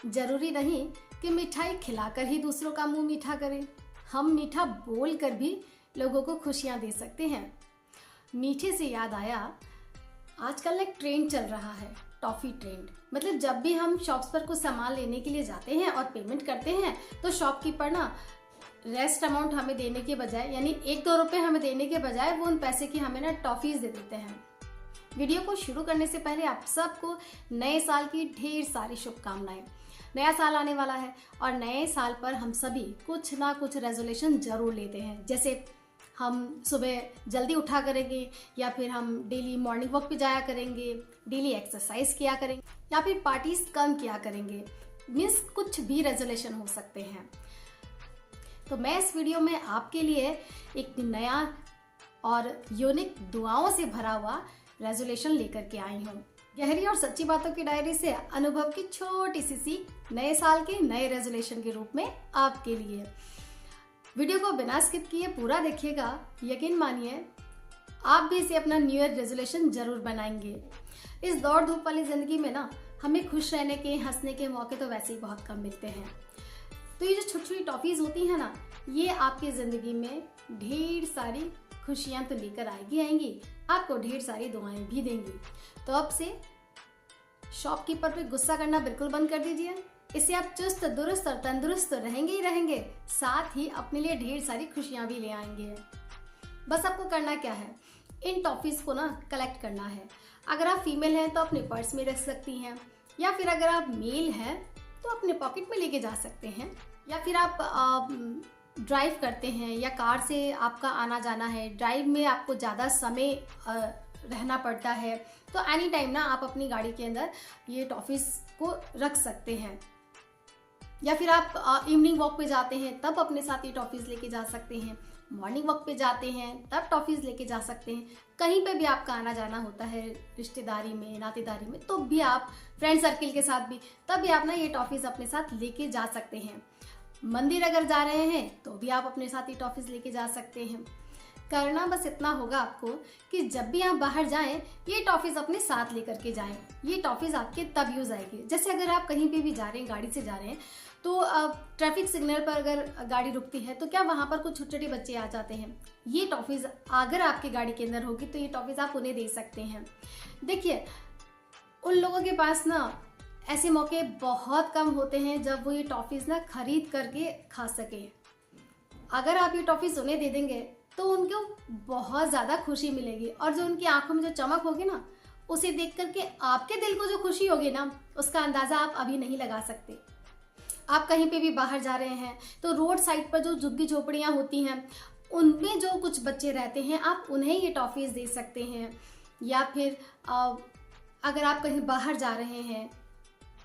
जरूरी नहीं कि मिठाई खिलाकर ही दूसरों का मुंह मीठा करें, हम मीठा बोलकर भी लोगों को खुशियां दे सकते हैं। मीठे से याद आया, आजकल एक ट्रेंड चल रहा है, टॉफी ट्रेंड। मतलब जब भी हम शॉप्स पर कुछ सामान लेने के लिए जाते हैं और पेमेंट करते हैं तो शॉपकीपर ना रेस्ट अमाउंट हमें देने के बजाय, यानी 1-2 रुपए हमें देने के बजाय वो उन पैसे की हमें ना टॉफीज दे देते हैं। वीडियो को शुरू करने से पहले आप सबको नए साल की ढेर सारी शुभकामनाएं। नया साल आने वाला है और नए साल पर हम सभी कुछ ना कुछ रेजोल्यूशन जरूर लेते हैं, जैसे हम सुबह जल्दी उठा करेंगे, या फिर हम डेली मॉर्निंग वॉक पे जाया करेंगे, डेली एक्सरसाइज किया करेंगे, या फिर पार्टीज कम किया करेंगे। मीन्स कुछ भी रेजोल्यूशन हो सकते हैं। तो मैं इस वीडियो में आपके लिए एक नया और यूनिक दुआओं से भरा हुआ रेजोल्यूशन लेकर के आई हूँ। गहरी और सच्ची बातों की डायरी से अनुभव की छोटी सी सीख नए साल के नए रेजोल्यूशन के रूप में आपके लिए। वीडियो को बिना स्किप किए पूरा देखिएगा, यकीन मानिए आप भी इसे अपना न्यू ईयर रेजोल्यूशन जरूर बनाएंगे। इस दौड़ धूप वाली जिंदगी में ना हमें खुश रहने के, हंसने के मौके तो वैसे ही बहुत कम मिलते हैं। तो ये जो छोटी छोटी टॉफीज होती हैं ना, ये आपकी जिंदगी में ढेर सारी खुशियां तो लेकर आएंगी, आपको ढेर सारी दुआएं भी देंगी। तो अब से शॉपकीपर पे गुस्सा करना बिल्कुल बंद कर दीजिए। इससे आप चुस्त दुरुस्त और तंदुरुस्त तो रहेंगे ही रहेंगे, साथ ही अपने लिए ढेर सारी खुशियां भी ले आएंगे। बस आपको करना क्या है, इन टॉफीज को ना कलेक्ट करना है। अगर आप फीमेल हैं तो अपने पर्स में रख सकती हैं, या फिर अगर आप मेल हैं तो अपने पॉकेट में लेके जा सकते हैं, या फिर आप ड्राइव करते हैं या कार से आपका आना जाना है, ड्राइव में आपको ज़्यादा समय रहना पड़ता है, तो एनी टाइम ना आप अपनी गाड़ी के अंदर ये टॉफीज को रख सकते हैं। या फिर आप इवनिंग वॉक पे जाते हैं तब अपने साथ ये टॉफीज लेके जा सकते हैं, मॉर्निंग वॉक पे जाते हैं तब टॉफीज लेके जा सकते हैं, कहीं पे भी आपका आना जाना होता है रिश्तेदारी में, नातेदारी में, तो भी आप फ्रेंड सर्किल के साथ भी, तब भी आप ना ये टॉफीज अपने साथ लेके जा सकते हैं। मंदिर अगर जा रहे हैं तो भी आप अपने साथ ये टॉफीज लेके जा सकते हैं। करना बस इतना होगा आपको कि जब भी आप बाहर जाएं ये टॉफीज अपने साथ लेकर के जाएं। ये टॉफीज आपके तब यूज आएगी, जैसे अगर आप कहीं पे भी जा रहे हैं, गाड़ी से जा रहे हैं, तो ट्रैफिक सिग्नल पर अगर गाड़ी रुकती है तो क्या वहां पर कुछ छोटे छोटे बच्चे आ जाते हैं, ये टॉफीज अगर आपकी गाड़ी के अंदर होगी तो ये टॉफीज आप उन्हें दे सकते हैं। देखिए, उन लोगों के पास ना ऐसे मौके बहुत कम होते हैं जब वो ये टॉफीज ना खरीद करके खा सके। अगर आप ये टॉफीज उन्हें दे देंगे तो उनको बहुत ज्यादा खुशी मिलेगी, और जो उनकी आंखों में जो चमक होगी ना, उसे देख करके आपके दिल को जो खुशी होगी ना, उसका अंदाजा आप अभी नहीं लगा सकते। आप कहीं पे भी बाहर जा रहे हैं तो रोड साइड पर जो झुग्गी झोपड़ियां होती हैं उनमें जो कुछ बच्चे रहते हैं, आप उन्हें ये टॉफीज दे सकते हैं। या फिर अगर आप कहीं बाहर जा रहे हैं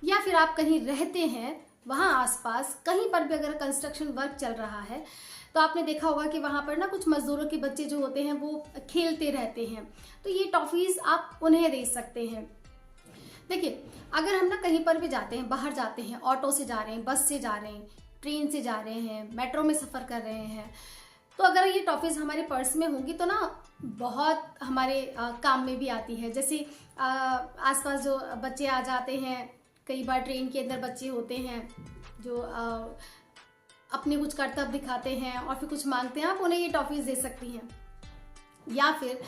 या फिर आप कहीं रहते हैं, वहाँ आसपास कहीं पर भी अगर कंस्ट्रक्शन वर्क चल रहा है तो आपने देखा होगा कि वहाँ पर ना कुछ मजदूरों के बच्चे जो होते हैं वो खेलते रहते हैं, तो ये टॉफीज आप उन्हें दे सकते हैं। देखिए, अगर हम ना कहीं पर भी जाते हैं, बाहर जाते हैं, ऑटो से जा रहे हैं, बस से जा रहे हैं, ट्रेन से जा रहे हैं, मेट्रो में सफ़र कर रहे हैं, तो अगर ये टॉफीज हमारे पर्स में होंगी तो ना बहुत हमारे काम में भी आती है। जैसे आसपास जो बच्चे आ जाते हैं, कई बार ट्रेन के अंदर बच्चे होते हैं जो अपने कुछ कर्तव्य दिखाते हैं और फिर कुछ मांगते हैं, आप उन्हें ये टॉफीज दे सकती हैं। या फिर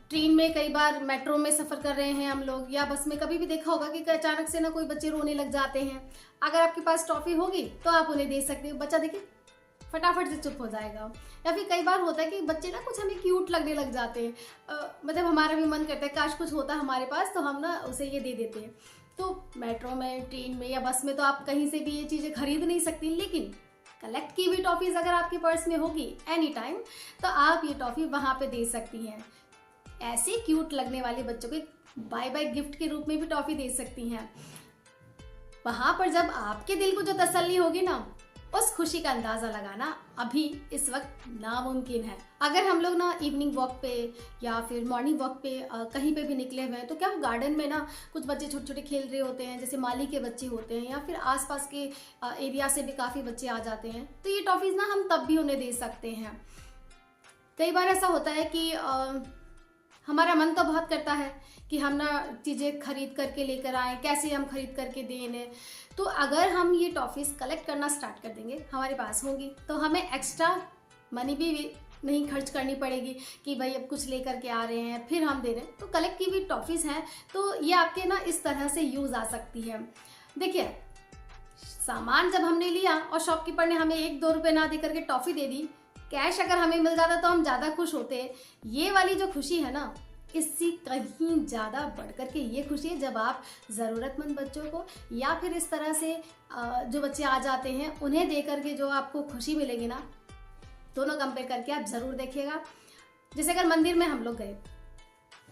ट्रेन में, कई बार मेट्रो में सफ़र कर रहे हैं हम लोग, या बस में, कभी भी देखा होगा कि अचानक से ना कोई बच्चे रोने लग जाते हैं। अगर आपके पास टॉफी होगी तो आप उन्हें दे सकते हो, बच्चा देखिए फटाफट से चुप हो जाएगा। या फिर कई बार होता है कि बच्चे ना कुछ हमें क्यूट लगने लग जाते हैं, मतलब हमारा भी मन करता है काश कुछ होता हमारे पास तो हम ना उसे ये दे देते हैं। तो मेट्रो में, ट्रेन में या बस में तो आप कहीं से भी ये चीज़ें खरीद नहीं सकती, लेकिन कलेक्ट की हुई टॉफीज अगर आपके पर्स में होगी एनी टाइम, तो आप ये टॉफी वहाँ पे दे सकती हैं। ऐसे क्यूट लगने वाले बच्चों को बाय बाय गिफ्ट के रूप में भी टॉफी दे सकती हैं। वहां पर जब आपके दिल को जो तसल्ली होगी ना, उस खुशी का अंदाजा लगाना अभी इस वक्त नामुमकिन है। अगर हम लोग ना इवनिंग वॉक पे या फिर मॉर्निंग वॉक पे कहीं पे भी निकले हुए हैं, तो क्या गार्डन में ना कुछ बच्चे छोटे छोटे खेल रहे होते हैं, जैसे माली के बच्चे होते हैं, या फिर आसपास के एरिया से भी काफ़ी बच्चे आ जाते हैं, तो ये टॉफीज़ ना हम तब भी उन्हें दे सकते हैं। कई बार ऐसा होता है कि हमारा मन तो बहुत करता है कि हम ना चीज़ें खरीद करके लेकर आएँ, कैसे हम खरीद करके दें इन्हें। तो अगर हम ये टॉफ़ीज़ कलेक्ट करना स्टार्ट कर देंगे, हमारे पास होंगी, तो हमें एक्स्ट्रा मनी भी नहीं खर्च करनी पड़ेगी कि भाई अब कुछ लेकर के आ रहे हैं फिर हम दे रहे हैं। तो कलेक्ट की हुई टॉफ़ीज़ हैं तो ये आपके ना इस तरह से यूज़ आ सकती है। देखिए, सामान जब हमने लिया और शॉपकीपर ने हमें 1-2 रुपये ना दे करके टॉफ़ी दे दी, कैश अगर हमें मिल जाता तो हम ज़्यादा खुश होते। ये वाली जो खुशी है ना, इससे कहीं ज़्यादा बढ़ कर के ये खुशी है जब आप ज़रूरतमंद बच्चों को या फिर इस तरह से जो बच्चे आ जाते हैं उन्हें दे करके जो आपको खुशी मिलेगी ना, दोनों कंपेयर करके आप ज़रूर देखिएगा। जैसे अगर मंदिर में हम लोग गए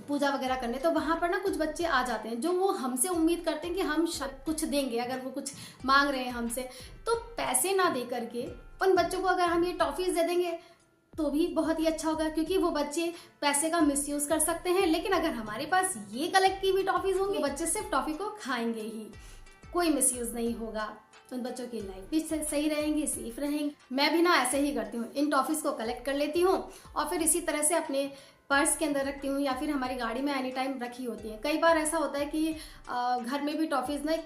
पूजा वगैरह करने, तो वहाँ पर ना कुछ बच्चे आ जाते हैं जो वो हमसे उम्मीद करते हैं कि हम कुछ देंगे। अगर वो कुछ मांग रहे हैं हमसे, तो पैसे ना दे करके उन बच्चों को अगर हम ये टॉफ़ीज़ दे देंगे तो भी बहुत ही अच्छा होगा, क्योंकि वो बच्चे पैसे का मिसयूज़ कर सकते हैं। लेकिन अगर हमारे पास ये कलेक्ट की हुई टॉफ़ीज़ होंगी, बच्चे सिर्फ टॉफ़ी को खाएंगे ही, कोई मिसयूज़ नहीं होगा। उन बच्चों की लाइफ भी सही रहेंगी, सेफ रहेंगी। मैं भी ना ऐसे ही करती हूँ, इन टॉफ़ीज़ को कलेक्ट कर लेती हूँ और फिर इसी तरह से अपने पर्स के अंदर रखती हूँ या फिर हमारी गाड़ी में एनी टाइम रखी होती है। कई बार ऐसा होता है कि घर में भी टॉफ़ीज़ ना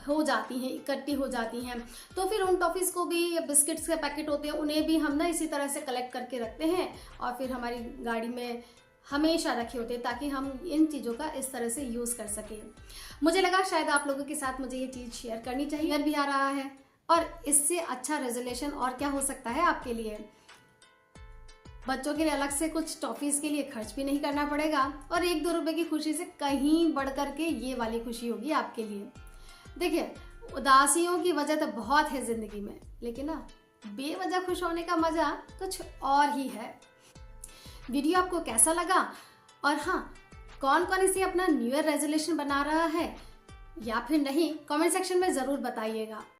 हो जाती हैं, इकट्ठी हो जाती हैं, तो फिर उन टॉफ़ीज़ को भी, बिस्किट्स के पैकेट होते हैं उन्हें भी हम ना इसी तरह से कलेक्ट करके रखते हैं और फिर हमारी गाड़ी में हमेशा रखे होते हैं ताकि हम इन चीज़ों का इस तरह से यूज़ कर सकें। मुझे लगा शायद आप लोगों के साथ मुझे ये चीज़ शेयर करनी चाहिए। घर भी आ रहा है और इससे अच्छा रेजोल्यूशन और क्या हो सकता है आपके लिए। बच्चों के लिए अलग से कुछ टॉफ़ीज़ के लिए खर्च भी नहीं करना पड़ेगा और 1-2 रुपए की खुशी से कहीं बढ़ कर के ये वाली खुशी होगी आपके लिए। देखिए, उदासियों की वजह तो बहुत है ज़िंदगी में, लेकिन ना बेवजह खुश होने का मज़ा कुछ और ही है। वीडियो आपको कैसा लगा और हाँ, कौन कौन इसे अपना न्यू ईयर रेजोल्यूशन बना रहा है या फिर नहीं, कमेंट सेक्शन में ज़रूर बताइएगा।